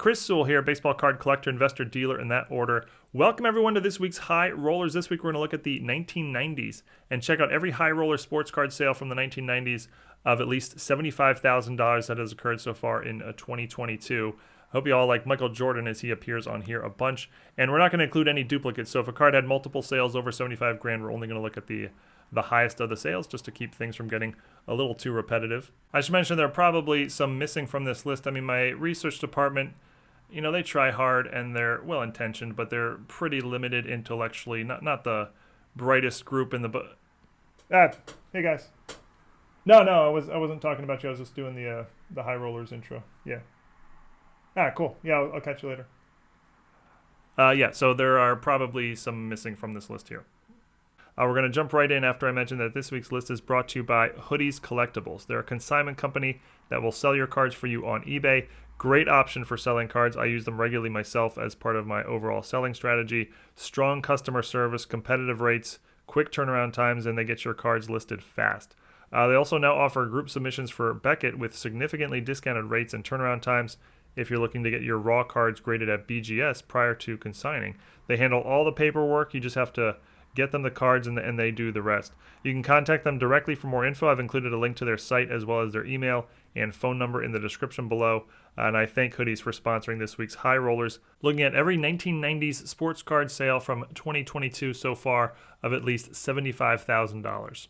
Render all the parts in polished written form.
Chris Sewall here, baseball card collector, investor, dealer in that order. Welcome everyone to this week's High Rollers. This week we're going to look at the 1990s and check out every High Roller sports card sale from the 1990s of at least $75,000 that has occurred so far in 2022. I hope you all like Michael Jordan as he appears on here a bunch. And we're not going to include any duplicates. So if a card had multiple sales over 75 grand, we're only going to look at the highest of the sales just to keep things from getting a little too repetitive. I should mention there are probably some missing from this list. I mean, my research department, you know, they try hard and they're well-intentioned, but they're pretty limited intellectually. Not the brightest group in the book. Hey guys. No, I wasn't talking about you. I was just doing the High Rollers intro. Yeah. Cool. Yeah, I'll catch you later. Yeah, so there are probably some missing from this list here. We're going to jump right in after I mention that this week's list is brought to you by Hoodies Collectibles. They're a consignment company that will sell your cards for you on eBay. Great option for selling cards. I use them regularly myself as part of my overall selling strategy. Strong customer service, competitive rates, quick turnaround times, and they get your cards listed fast. They also now offer group submissions for Beckett with significantly discounted rates and turnaround times if you're looking to get your raw cards graded at BGS prior to consigning. They handle all the paperwork. You just have to get them the cards and they do the rest. You can contact them directly for more info. I've included a link to their site as well as their email and phone number in the description below. And I thank Hoodies for sponsoring this week's High Rollers, looking at every 1990s sports card sale from 2022 so far of at least $75,000.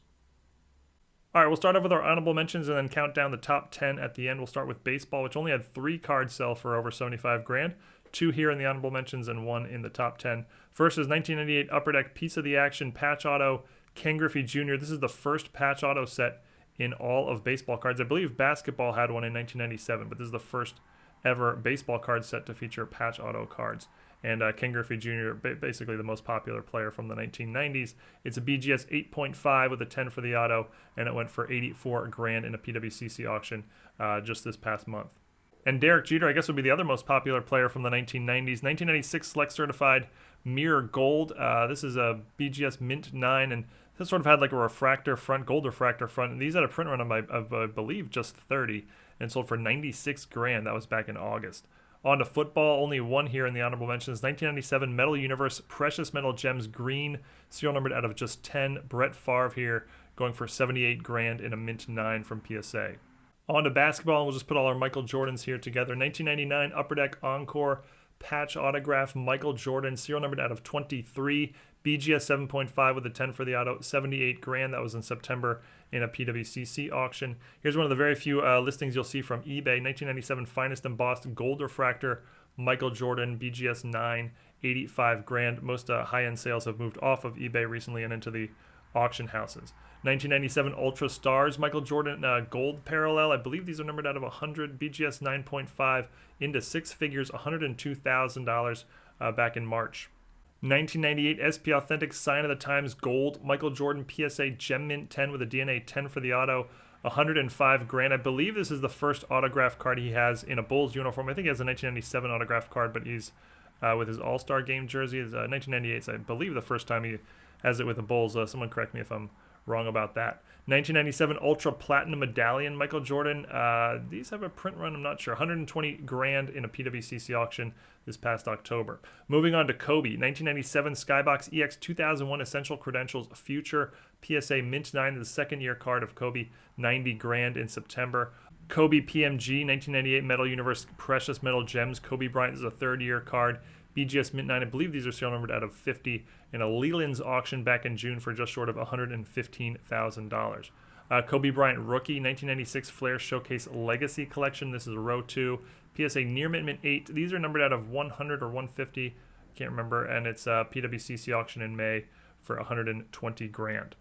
All right, we'll start off with our honorable mentions and then count down the top 10 at the end. We'll start with baseball, which only had 3 cards sell for over 75 grand. 2 here in the honorable mentions and 1 in the top 10. First is 1998 Upper Deck Piece of the Action Patch Auto Ken Griffey Jr. This is the first patch auto set in all of baseball cards. I believe basketball had one in 1997, but this is the first ever baseball card set to feature patch auto cards. And Ken Griffey Jr., basically the most popular player from the 1990s. It's a BGS 8.5 with a 10 for the auto, and it went for 84 grand in a Pwcc auction just this past month. And Derek Jeter, I guess, would be the other most popular player from the 1990s. 1996 Select Certified Mirror Gold. This is a BGS Mint 9, and this sort of had like a refractor front, gold refractor front. And these had a print run of I believe, just 30, and sold for 96 grand. That was back in August. On to football, only 1 here in the honorable mentions. 1997 Metal Universe Precious Metal Gems Green, serial numbered out of just 10. Brett Favre here, going for 78 grand in a Mint 9 from PSA. On to basketball, we'll just put all our Michael Jordans here together. 1999 Upper Deck Encore Patch Autograph Michael Jordan, serial numbered out of 23. BGS 7.5 with a 10 for the auto, 78 grand. That was in September in a Pwcc auction. Here's one of the very few listings you'll see from eBay. 1997 Finest Embossed Gold Refractor Michael Jordan, BGS 9, 85 grand. Most high-end sales have moved off of eBay recently and into the auction houses. 1997 Ultra Stars Michael Jordan Gold Parallel. I believe these are numbered out of 100. BGS 9.5 into 6 figures, $102,000 back in March. 1998 SP Authentic Sign of the Times Gold Michael Jordan PSA Gem Mint 10 with a DNA 10 for the auto, 105 grand. I believe this is the first autograph card he has in a Bulls uniform. I think he has a 1997 autograph card, but he's with his All-Star Game jersey. It's 1998, so I believe the first time he has it with the Bulls. Someone correct me if I'm wrong about that. 1997 Ultra Platinum Medallion Michael Jordan. These have a print run, I'm not sure. 120 grand in a Pwcc auction this past October. Moving on to Kobe. 1997 Skybox EX 2001 Essential Credentials Future PSA Mint 9, the second-year card of Kobe, 90 grand in September. Kobe PMG 1998 Metal Universe Precious Metal Gems Kobe Bryant is a third-year card. BGS Mint 9, I believe these are serial numbered out of 50 in a Leland's auction back in June for just short of $115,000. Kobe Bryant Rookie 1996 Flair Showcase Legacy Collection. This is a row 2. PSA Near Mint 8. These are numbered out of 100 or 150. Can't remember. And it's a Pwcc auction in May for 120 grand.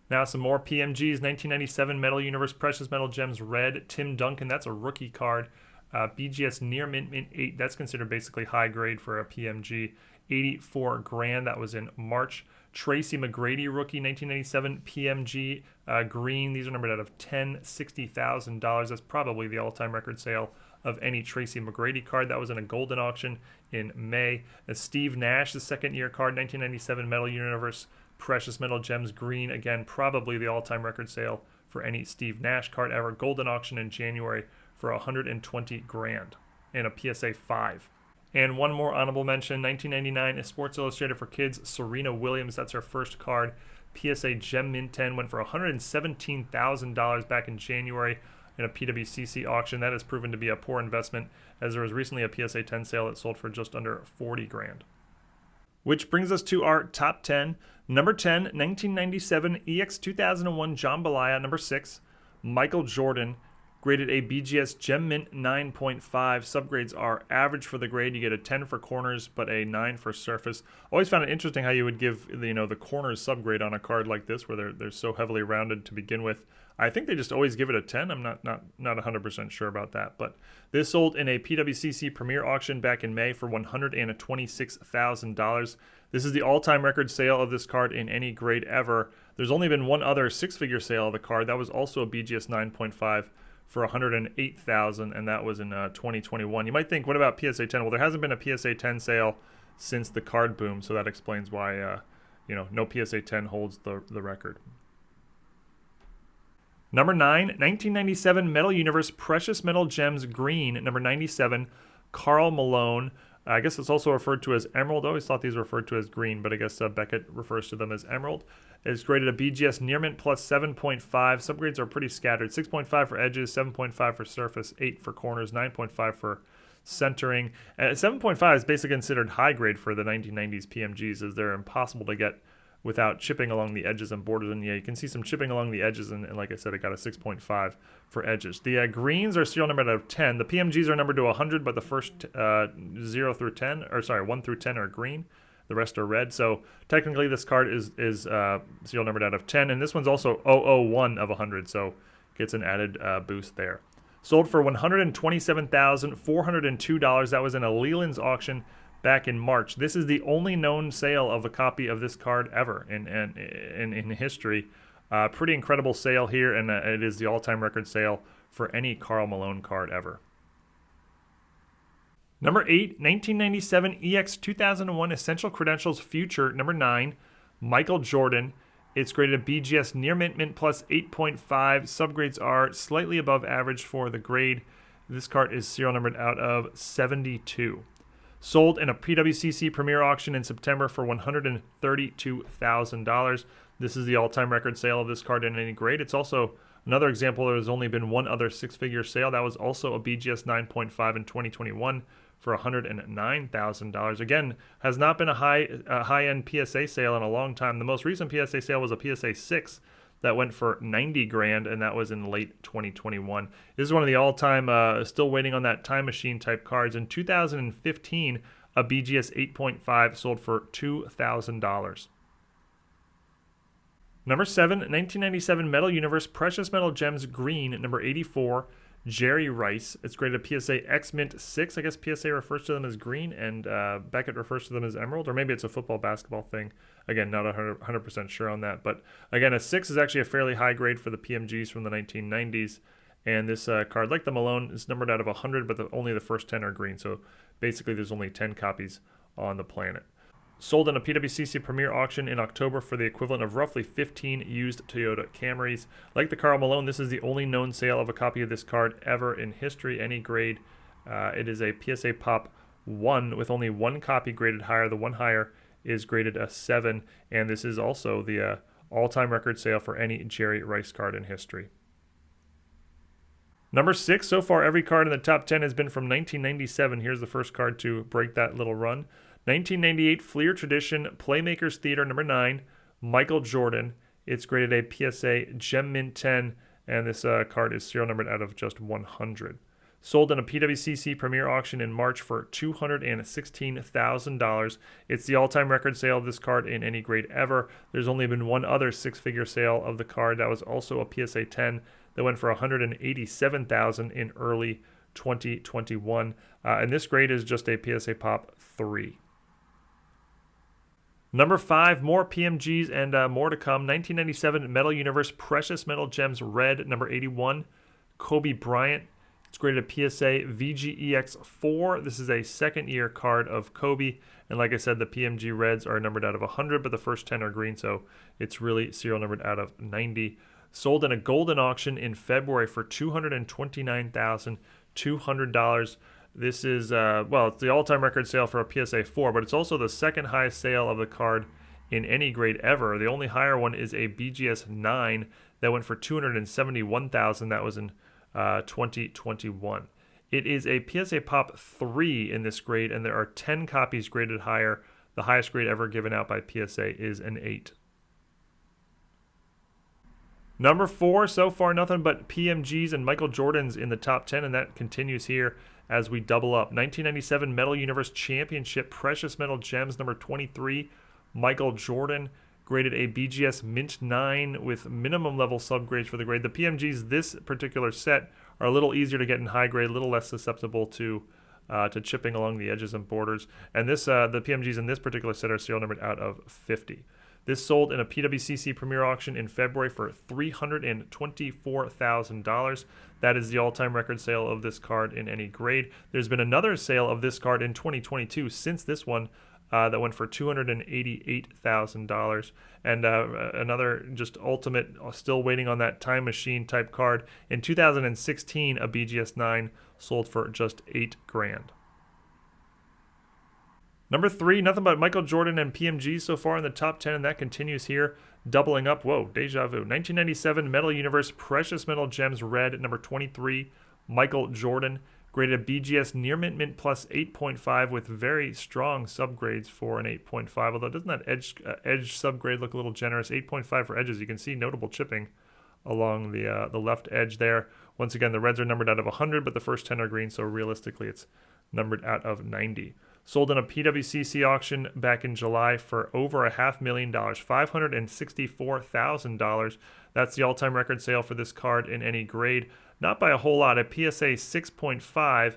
Now some more PMGs. 1997 Metal Universe Precious Metal Gems Red. Tim Duncan. That's a rookie card. BGS Near Mint 8. That's considered basically high grade for a PMG. 84 grand. That was in March. Tracy McGrady Rookie 1997 PMG Green. These are numbered out of 10, $60,000. That's probably the all-time record sale of any Tracy McGrady card. That was in a Goldin auction in May. Steve Nash, the second-year card, 1997 Metal Universe Precious Metal Gems Green. Again, probably the all-time record sale for any Steve Nash card ever. Goldin auction in January for 120 grand. and a PSA 5. And one more honorable mention, 1999 is Sports Illustrated for Kids, Serena Williams. That's her first card. PSA Gem Mint 10 went for $117,000 back in January in a PWCC auction. That has proven to be a poor investment, as there was recently a PSA 10 sale that sold for just under 40 grand. Which brings us to our top 10. Number 10, 1997 EX 2001 Jambalaya. Number 6, Michael Jordan. Graded a BGS Gem Mint 9.5. Subgrades are average for the grade. You get a 10 for corners, but a 9 for surface. Always found it interesting how you would give the corners subgrade on a card like this, where they're so heavily rounded to begin with. I think they just always give it a 10. I'm not 100% sure about that. But this sold in a PWCC Premier auction back in May for $126,000. This is the all-time record sale of this card in any grade ever. There's only been one other six-figure sale of the card. That was also a BGS 9.5. for $108,000, and that was in 2021. You might think, what about PSA 10? Well, there hasn't been a PSA 10 sale since the card boom, so that explains why no PSA 10 holds the record. Number 9, 1997 Metal Universe Precious Metal Gems Green, number 97, Karl Malone. I guess it's also referred to as Emerald. I always thought these were referred to as green, but I guess Beckett refers to them as Emerald. It's graded a BGS Near Mint plus 7.5. Subgrades are pretty scattered. 6.5 for edges, 7.5 for surface, 8 for corners, 9.5 for centering. And 7.5 is basically considered high grade for the 1990s PMGs, as they're impossible to get without chipping along the edges and borders. And yeah, you can see some chipping along the edges, and like I said, it got a 6.5 for edges. The greens are serial numbered out of 10. The PMGs are numbered to 100, but the first 1 through 10 are green. The rest are red. So technically this card is serial numbered out of 10, and this one's also 001 of 100, so gets an added boost there. Sold for $127,402. That was in a Leland's auction back in March. This is the only known sale of a copy of this card ever in history. Pretty incredible sale here, and it is the all-time record sale for any Karl Malone card ever. Number 8, 1997 EX 2001 Essential Credentials Future, number 9, Michael Jordan. It's graded a BGS Near Mint Mint plus 8.5. Subgrades are slightly above average for the grade. This card is serial numbered out of 72. Sold in a PWCC Premier auction in September for $132,000. This is the all-time record sale of this card in any grade. It's also another example. There has only been one other six-figure sale. That was also a BGS 9.5 in 2021 for $109,000. Again, has not been a high-end PSA sale in a long time. The most recent PSA sale was a PSA 6 that went for 90 grand, and that was in late 2021. This is one of the all-time, still waiting on that time machine type cards. In 2015, a BGS 8.5 sold for $2,000. Number 7, 1997 Metal Universe Precious Metal Gems Green, number 84, Jerry Rice. It's graded a PSA X Mint 6. I guess PSA refers to them as green, and Beckett refers to them as emerald, or maybe it's a football basketball thing. Again, not 100% sure on that. But again, a 6 is actually a fairly high grade for the PMGs from the 1990s. And this card, like the Malone, is numbered out of 100, but only the first 10 are green. So basically, there's only 10 copies on the planet. Sold in a PWCC Premier auction in October for the equivalent of roughly 15 used Toyota Camrys. Like the Karl Malone, this is the only known sale of a copy of this card ever in history, any grade. It is a PSA Pop 1 with only one copy graded higher. The one higher is graded a 7, and this is also the all-time record sale for any Jerry Rice card in history. Number 6, so far every card in the top 10 has been from 1997. Here's the first card to break that little run. 1998 Fleer Tradition Playmakers Theater, number 9, Michael Jordan. It's graded a PSA Gem Mint 10, and this card is serial numbered out of just 100. Sold in a PWCC Premier auction in March for $216,000. It's the all-time record sale of this card in any grade ever. There's only been one other six-figure sale of the card. That was also a PSA 10 that went for $187,000 in early 2021. And this grade is just a PSA Pop 3. Number 5, more PMGs and more to come. 1997 Metal Universe Precious Metal Gems Red, number 81, Kobe Bryant. It's graded a PSA VGEX4. This is a second-year card of Kobe. And like I said, the PMG Reds are numbered out of 100, but the first 10 are green, so it's really serial numbered out of 90. Sold in a Goldin auction in February for $229,200. This is, well, it's the all-time record sale for a PSA 4, but it's also the second highest sale of the card in any grade ever. The only higher one is a BGS 9 that went for $271,000. That was in 2021. It is a PSA Pop 3 in this grade, and there are 10 copies graded higher. The highest grade ever given out by PSA is an 8. Number 4, so far nothing but PMGs and Michael Jordans in the top 10, and that continues here as we double up. 1997 Metal Universe Championship Precious Metal Gems number 23, Michael Jordan, graded a BGS Mint 9 with minimum level subgrades for the grade. The PMGs this particular set are a little easier to get in high grade, a little less susceptible to chipping along the edges and borders. And this the PMGs in this particular set are serial numbered out of 50. This sold in a PWCC Premier auction in February for $324,000. That is the all-time record sale of this card in any grade. There's been another sale of this card in 2022 since this one that went for $288,000. And another just ultimate, still waiting on that time machine type card. In 2016, a BGS 9 sold for just $8,000. Number 3, nothing but Michael Jordan and PMG so far in the top 10, and that continues here, doubling up. Whoa, deja vu. 1997 Metal Universe Precious Metal Gems Red, number 23, Michael Jordan, graded a BGS Near Mint Mint plus 8.5 with very strong subgrades for an 8.5, although doesn't that edge subgrade look a little generous? 8.5 for edges. You can see notable chipping along the left edge there. Once again, the reds are numbered out of 100, but the first 10 are green, so realistically it's numbered out of 90. Sold in a PWCC auction back in July for over $500,000, $564,000. That's the all-time record sale for this card in any grade. Not by a whole lot. A PSA 6.5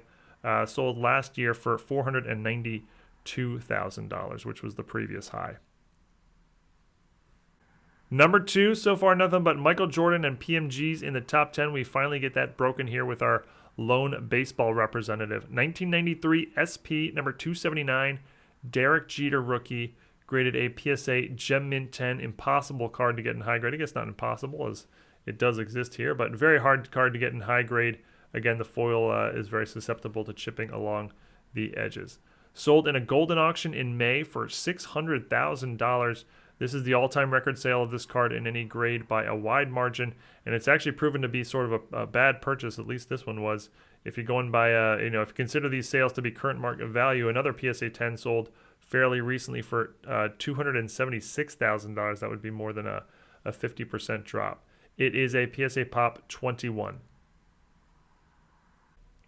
sold last year for $492,000, which was the previous high. Number 2, so far nothing but Michael Jordan and PMGs in the top 10. We finally get that broken here with our lone baseball representative. 1993 SP number 279, Derek Jeter rookie, graded a PSA Gem Mint 10. Impossible card to get in high grade. I guess not impossible as it does exist here, but very hard card to get in high grade. Again, the foil is very susceptible to chipping along the edges. Sold in a Goldin auction in May for $600,000. This is the all-time record sale of this card in any grade by a wide margin, and it's actually proven to be sort of a bad purchase. At least this one was. If you're going by, if you consider these sales to be current market value, another PSA 10 sold fairly recently for $276,000. That would be more than a 50% drop. It is a PSA Pop 21.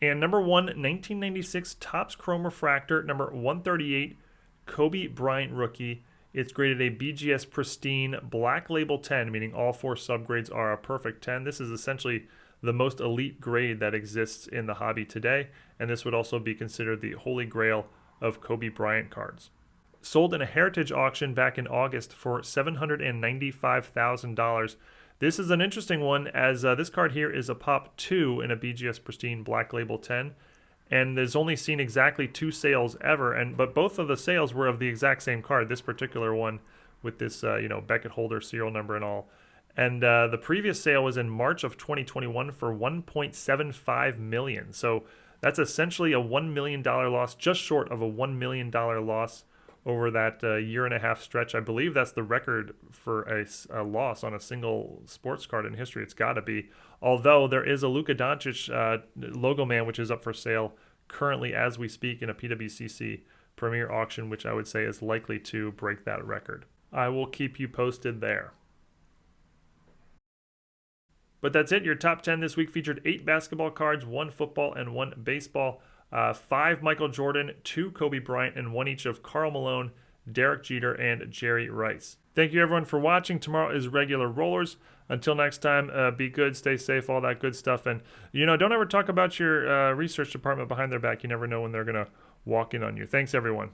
And number 1, 1996 Topps Chrome Refractor, number 138, Kobe Bryant rookie. It's graded a BGS Pristine Black Label 10, meaning all 4 subgrades are a perfect 10. This is essentially the most elite grade that exists in the hobby today, and this would also be considered the holy grail of Kobe Bryant cards. Sold in a Heritage auction back in August for $795,000. This is an interesting one, as this card here is a Pop 2 in a BGS Pristine Black Label 10. And there's only seen exactly 2 sales ever, but both of the sales were of the exact same card. This particular one with this, Beckett holder, serial number, and all. And the previous sale was in March of 2021 for $1.75 million. So that's essentially a $1 million loss, just short of a $1 million loss over that year and a half stretch. I believe that's the record for a loss on a single sports card in history. It's got to be. Although there is a Luka Doncic logo man, which is up for sale currently as we speak in a PWCC Premier auction, which I would say is likely to break that record. I will keep you posted there. But that's it. Your top 10 this week featured 8 basketball cards, 1 football, and 1 baseball. 5 Michael Jordan, 2 Kobe Bryant, and 1 each of Karl Malone, Derek Jeter, and Jerry Rice. Thank you everyone for watching. Tomorrow is regular rollers. Until next time, be good, stay safe, all that good stuff. And, don't ever talk about your research department behind their back. You never know when they're going to walk in on you. Thanks, everyone.